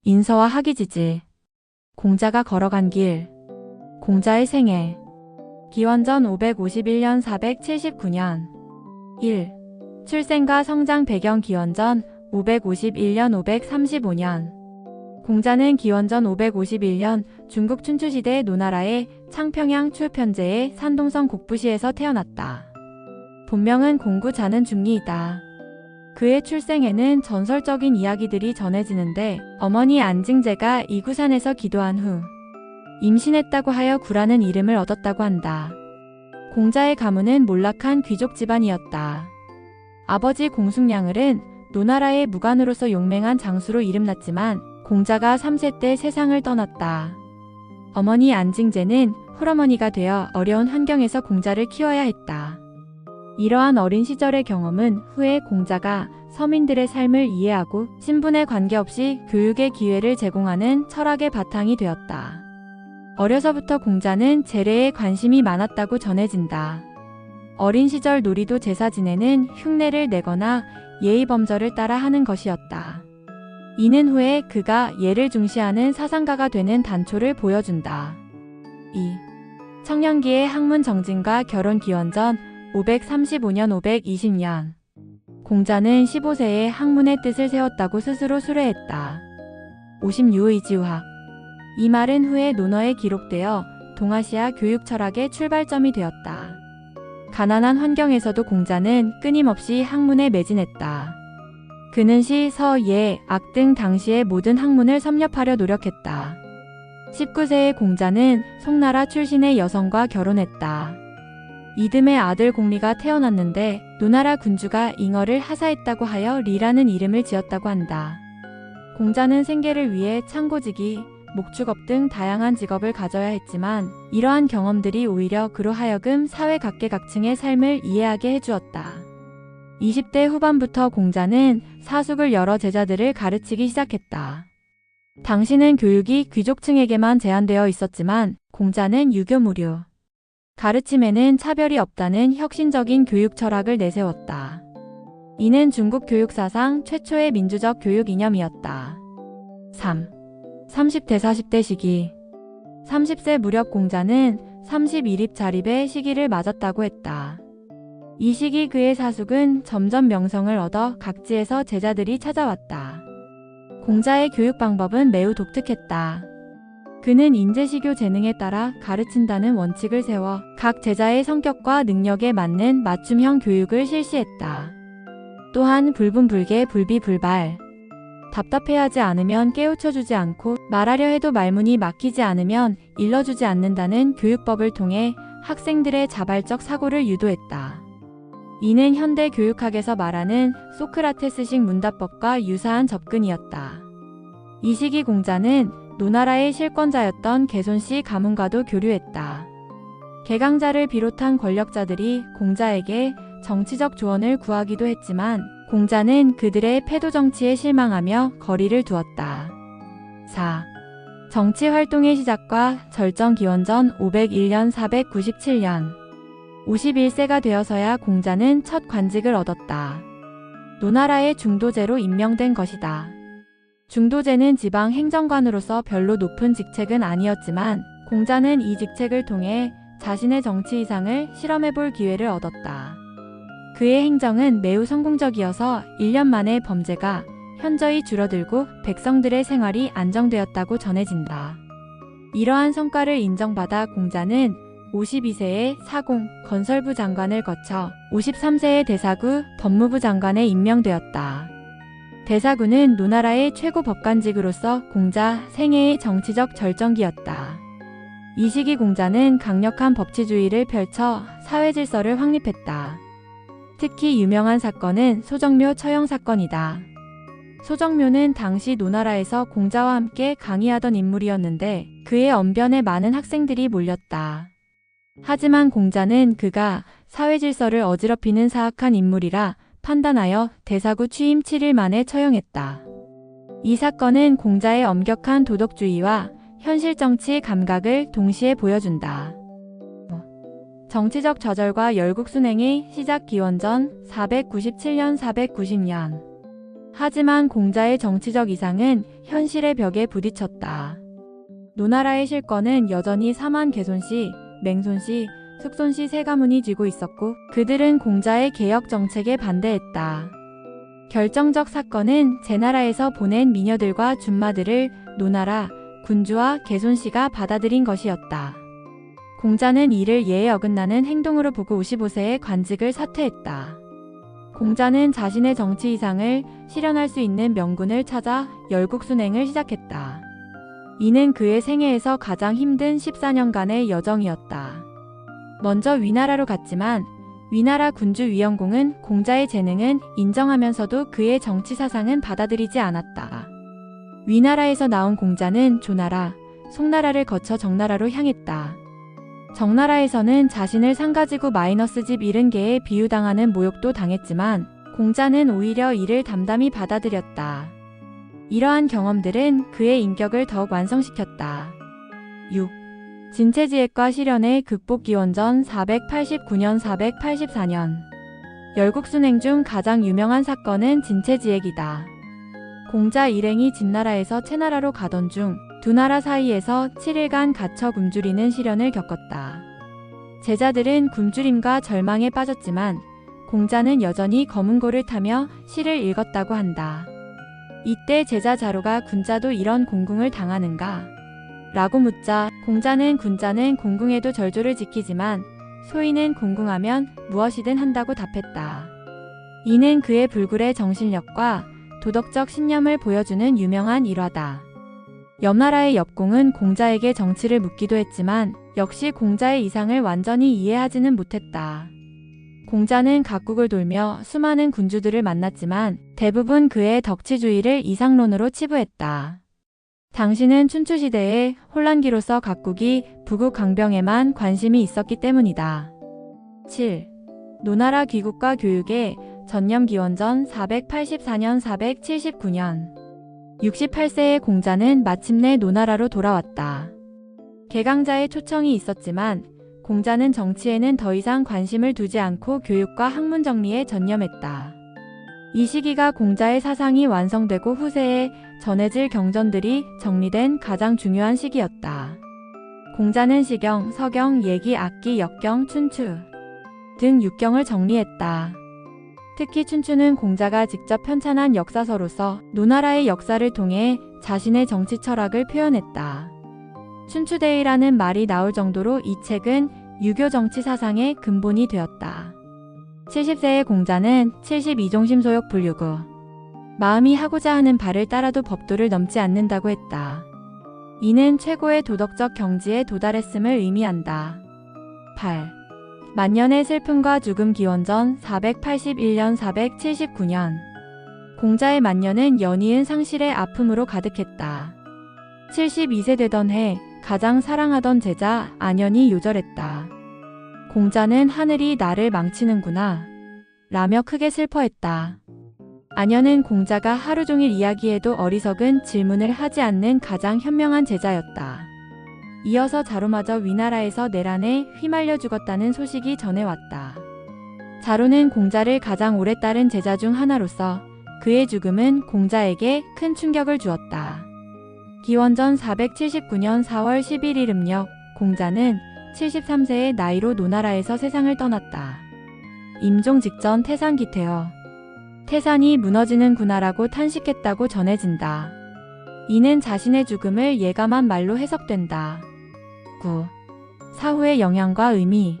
인서와 학이지지. 공자가 걸어간 길. 공자의 생애. 기원전 551년 479년 1. 출생과 성장 배경 기원전 551년 535년 공자는 기원전 551년 중국 춘추시대 노나라의 창평양 추편제의 산동성 곡부시에서 태어났다. 본명은 공구자는 중리이다. 그의 출생에는 전설적인 이야기들이 전해지는데 어머니 안징제가 이구산에서 기도한 후 임신했다고 하여 구라는 이름을 얻었다고 한다. 공자의 가문은 몰락한 귀족 집안이었다. 아버지 공숙량을은 노나라의 무관으로서 용맹한 장수로 이름났지만 공자가 3세 때 세상을 떠났다. 어머니 안징제는 홀어머니가 되어 어려운 환경에서 공자를 키워야 했다. 이러한 어린 시절의 경험은 후에 공자가 서민들의 삶을 이해하고 신분에 관계없이 교육의 기회를 제공하는 철학의 바탕이 되었다. 어려서부터 공자는 재래에 관심이 많았다고 전해진다. 어린 시절 놀이도 제사 지내는 흉내를 내거나 예의범절을 따라 하는 것이었다. 이는 후에 그가 예를 중시하는 사상가가 되는 단초를 보여준다. 2. 청년기의 학문 정진과 결혼 기원전 535년 520년 공자는 15세에 학문의 뜻을 세웠다고 스스로 수레했다. 56의지우학. 이 말은 후에 논어에 기록되어 동아시아 교육 철학의 출발점이 되었다. 가난한 환경에서도 공자는 끊임없이 학문에 매진했다. 그는 시, 서, 예, 악 등 당시의 모든 학문을 섭렵하려 노력했다. 19세의 공자는 송나라 출신의 여성과 결혼했다. 이듬해 아들 공리가 태어났는데 노나라 군주가 잉어를 하사했다고 하여 리라는 이름을 지었다고 한다. 공자는 생계를 위해 창고지기, 목축업 등 다양한 직업을 가져야 했지만 이러한 경험들이 오히려 그로 하여금 사회 각계각층의 삶을 이해하게 해주었다. 20대 후반부터 공자는 사숙을 열어 제자들을 가르치기 시작했다. 당시는 교육이 귀족층에게만 제한되어 있었지만 공자는 유교무료, 가르침에는 차별이 없다는 혁신적인 교육 철학을 내세웠다. 이는 중국 교육사상 최초의 민주적 교육 이념이었다. 3. 30대 40대 시기. 30세 무렵 공자는 31입 자립의 시기를 맞았다고 했다. 이 시기 그의 사숙은 점점 명성을 얻어 각지에서 제자들이 찾아왔다. 공자의 교육 방법은 매우 독특했다. 그는 인재시교 재능에 따라 가르친다는 원칙을 세워 각 제자의 성격과 능력에 맞는 맞춤형 교육을 실시했다. 또한 불분불개 불비불발. 답답해하지 않으면 깨우쳐주지 않고 말하려 해도 말문이 막히지 않으면 일러주지 않는다는 교육법을 통해 학생들의 자발적 사고를 유도했다. 이는 현대 교육학에서 말하는 소크라테스식 문답법과 유사한 접근이었다. 이 시기 공자는 노나라의 실권자였던 개손씨 가문과도 교류했다. 개강자를 비롯한 권력자들이 공자에게 정치적 조언을 구하기도 했지만 공자는 그들의 패도 정치에 실망하며 거리를 두었다. 4. 정치 활동의 시작과 절정 기원전 501년 497년 51세가 되어서야 공자는 첫 관직을 얻었다. 노나라의 중도제로 임명된 것이다. 중도제는 지방 행정관으로서 별로 높은 직책은 아니었지만 공자는 이 직책을 통해 자신의 정치 이상을 실험해볼 기회를 얻었다. 그의 행정은 매우 성공적이어서 1년 만에 범죄가 현저히 줄어들고 백성들의 생활이 안정되었다고 전해진다. 이러한 성과를 인정받아 공자는 52세에 사공, 건설부 장관을 거쳐 53세에 대사구, 법무부 장관에 임명되었다. 대사구는 노나라의 최고 법관직으로서 공자 생애의 정치적 절정기였다. 이 시기 공자는 강력한 법치주의를 펼쳐 사회 질서를 확립했다. 특히 유명한 사건은 소정묘 처형 사건이다. 소정묘는 당시 노나라에서 공자와 함께 강의하던 인물이었는데 그의 언변에 많은 학생들이 몰렸다. 하지만 공자는 그가 사회 질서를 어지럽히는 사악한 인물이라 판단하여 대사구 취임 7일 만에 처형했다. 이 사건은 공자의 엄격한 도덕주의와 현실 정치 감각을 동시에 보여준다. 정치적 좌절과 열국 순행의 시작 기원전 497년 490년 하지만 공자의 정치적 이상은 현실의 벽에 부딪혔다. 노나라의 실권은 여전히 사만 개손씨, 맹손씨, 숙손씨 세 가문이 쥐고 있었고 그들은 공자의 개혁 정책에 반대했다. 결정적 사건은 제나라에서 보낸 미녀들과 준마들을 노나라, 군주와 개손씨가 받아들인 것이었다. 공자는 이를 예에 어긋나는 행동으로 보고 55세에 관직을 사퇴했다. 공자는 자신의 정치 이상을 실현할 수 있는 명군을 찾아 열국순행을 시작했다. 이는 그의 생애에서 가장 힘든 14년간의 여정이었다. 먼저 위나라로 갔지만 위나라 군주 위영공은 공자의 재능은 인정하면서도 그의 정치 사상은 받아들이지 않았다. 위나라에서 나온 공자는 조나라, 송나라를 거쳐 정나라로 향했다. 정나라에서는 자신을 상가지구 마이너스 집 70개에 비유당하는 모욕도 당했지만 공자는 오히려 이를 담담히 받아들였다. 이러한 경험들은 그의 인격을 더욱 완성시켰다. 6. 진체지획과 실현의 극복 기원전 489년 484년 열국순행 중 가장 유명한 사건은 진체지획이다. 공자 일행이 진나라에서 채나라로 가던 중 두 나라 사이에서 7일간 갇혀 굶주리는 시련을 겪었다. 제자들은 굶주림과 절망에 빠졌지만 공자는 여전히 검은고를 타며 시를 읽었다고 한다. 이때 제자 자로가 군자도 이런 공궁을 당하는가? 라고 묻자 공자는 군자는 공궁에도 절조를 지키지만 소인은 공궁하면 무엇이든 한다고 답했다. 이는 그의 불굴의 정신력과 도덕적 신념을 보여주는 유명한 일화다. 옆나라의 옆공은 공자에게 정치를 묻기도 했지만 역시 공자의 이상을 완전히 이해하지는 못했다. 공자는 각국을 돌며 수많은 군주들을 만났지만 대부분 그의 덕치주의를 이상론으로 치부했다. 당시는 춘추시대의 혼란기로서 각국이 부국 강병에만 관심이 있었기 때문이다. 7. 노나라 귀국과 교육의 전념 기원전 484년 479년 68세의 공자는 마침내 노나라로 돌아왔다. 개강자의 초청이 있었지만 공자는 정치에는 더 이상 관심을 두지 않고 교육과 학문 정리에 전념했다. 이 시기가 공자의 사상이 완성되고 후세에 전해질 경전들이 정리된 가장 중요한 시기였다. 공자는 시경, 서경, 예기, 악기, 역경, 춘추 등 6경을 정리했다. 특히 춘추는 공자가 직접 편찬한 역사서로서 노나라의 역사를 통해 자신의 정치 철학을 표현했다. 춘추대의라는 말이 나올 정도로 이 책은 유교 정치 사상의 근본이 되었다. 70세의 공자는 72종심소욕 불유구 마음이 하고자 하는 바를 따라도 법도를 넘지 않는다고 했다. 이는 최고의 도덕적 경지에 도달했음을 의미한다. 8. 만년의 슬픔과 죽음 기원전 481년 479년 공자의 만년은 연이은 상실의 아픔으로 가득했다. 72세 되던 해 가장 사랑하던 제자 안연이 요절했다. 공자는 하늘이 나를 망치는구나 라며 크게 슬퍼했다. 안연은 공자가 하루 종일 이야기해도 어리석은 질문을 하지 않는 가장 현명한 제자였다. 이어서 자로마저 위나라에서 내란에 휘말려 죽었다는 소식이 전해왔다. 자로는 공자를 가장 오래 따른 제자 중 하나로서 그의 죽음은 공자에게 큰 충격을 주었다. 기원전 479년 4월 11일 음력 공자는 73세의 나이로 노나라에서 세상을 떠났다. 임종 직전 태산 기퇴어 태산이 무너지는구나라고 탄식했다고 전해진다. 이는 자신의 죽음을 예감한 말로 해석된다. 9. 사후의 영향과 의미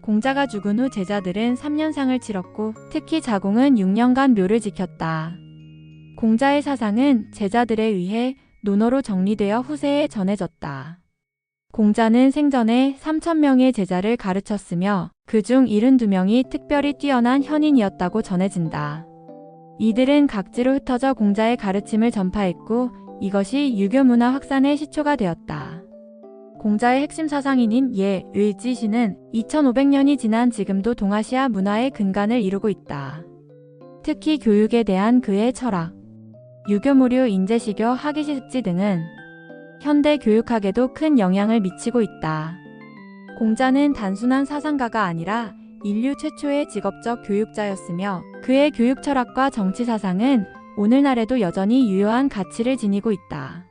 공자가 죽은 후 제자들은 3년상을 치렀고 특히 자공은 6년간 묘를 지켰다. 공자의 사상은 제자들에 의해 논어로 정리되어 후세에 전해졌다. 공자는 생전에 3,000명의 제자를 가르쳤으며 그중 72명이 특별히 뛰어난 현인이었다고 전해진다. 이들은 각지로 흩어져 공자의 가르침을 전파했고 이것이 유교 문화 확산의 시초가 되었다. 공자의 핵심 사상인인 예, 의, 지, 시는 2500년이 지난 지금도 동아시아 문화의 근간을 이루고 있다. 특히 교육에 대한 그의 철학, 유교무류, 인재시교, 학위시습지 등은 현대 교육학에도 큰 영향을 미치고 있다. 공자는 단순한 사상가가 아니라 인류 최초의 직업적 교육자였으며 그의 교육 철학과 정치 사상은 오늘날에도 여전히 유효한 가치를 지니고 있다.